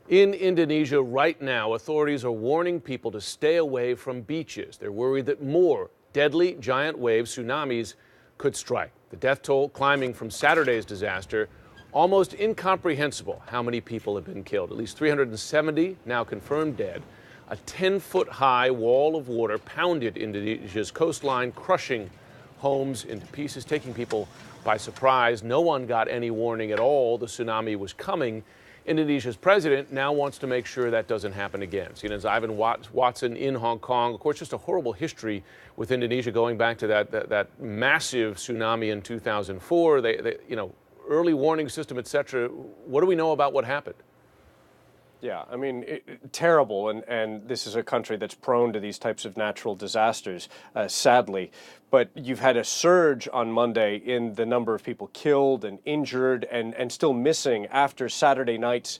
In Indonesia right now, authorities are warning people to stay away from beaches. They're worried that more deadly giant waves, tsunamis, could strike. The death toll climbing from Saturday's disaster. Almost incomprehensible how many people have been killed. At least 370 now confirmed dead. A 10-foot-high wall of water pounded Indonesia's coastline, crushing homes into pieces, taking people by surprise. No one got any warning at all. The tsunami was coming. Indonesia's president now wants to make sure that doesn't happen again. CNN's Ivan Watson in Hong Kong. Of course, just a horrible history with Indonesia going back to that massive tsunami in 2004. Early warning system, etc. What do we know about what happened? Yeah, I mean, terrible, and this is a country that's prone to these types of natural disasters, sadly. But you've had a surge on Monday in the number of people killed and injured and still missing after Saturday night's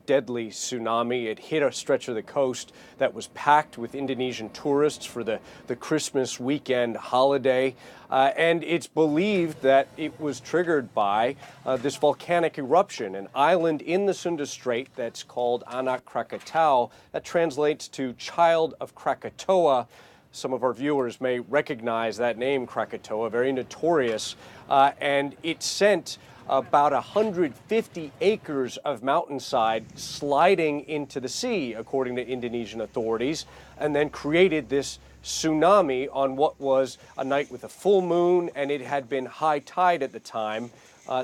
deadly tsunami. It hit a stretch of the coast that was packed with Indonesian tourists for the Christmas weekend holiday. And it's believed that it was triggered by this volcanic eruption, an island in the Sunda Strait that's called Anak Krakatau. That translates to Child of Krakatoa. Some of our viewers may recognize that name, Krakatoa, very notorious. And it sent about 150 acres of mountainside sliding into the sea, according to Indonesian authorities, and then created this tsunami on what was a night with a full moon, and it had been high tide at the time.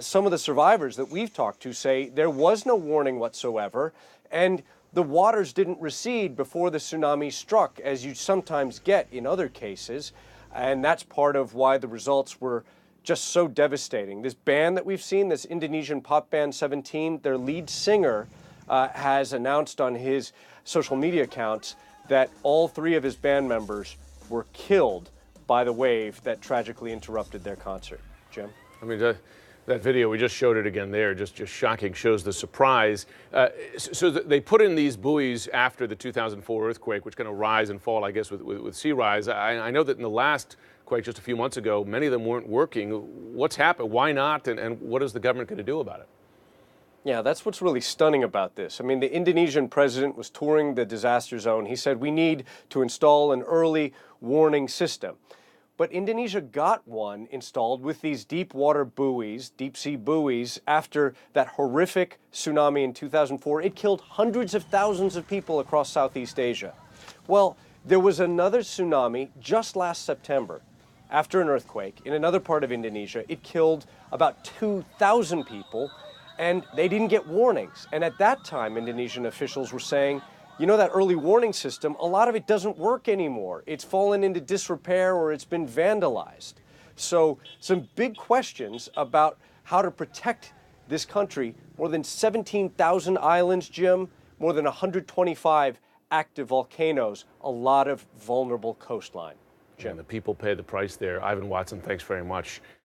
Some of the survivors that we've talked to say there was no warning whatsoever, and the waters didn't recede before the tsunami struck, as you sometimes get in other cases, and that's part of why the results were just so devastating. This band that we've seen, this Indonesian pop band 17, their lead singer has announced on his social media accounts that all three of his band members were killed by the wave that tragically interrupted their concert. Jim? I mean, that video, we just showed it again there, just shocking, shows the surprise. So they put in these buoys after the 2004 earthquake, which kind of rise and fall, I guess, with sea rise. I know that in the last quake just a few months ago, many of them weren't working. What's happened? Why not? And what is the government going to do about it? Yeah, that's what's really stunning about this. I mean, the Indonesian president was touring the disaster zone. He said, we need to install an early warning system. But Indonesia got one installed with these deep water buoys, deep sea buoys, after that horrific tsunami in 2004. It killed hundreds of thousands of people across Southeast Asia. Well, there was another tsunami just last September after an earthquake in another part of Indonesia. It killed about 2,000 people, and they didn't get warnings. And at that time, Indonesian officials were saying, you know, that early warning system, a lot of it doesn't work anymore. It's fallen into disrepair or it's been vandalized. So some big questions about how to protect this country. More than 17,000 islands, Jim, more than 125 active volcanoes, a lot of vulnerable coastline. Jim, the people pay the price there. Ivan Watson, thanks very much.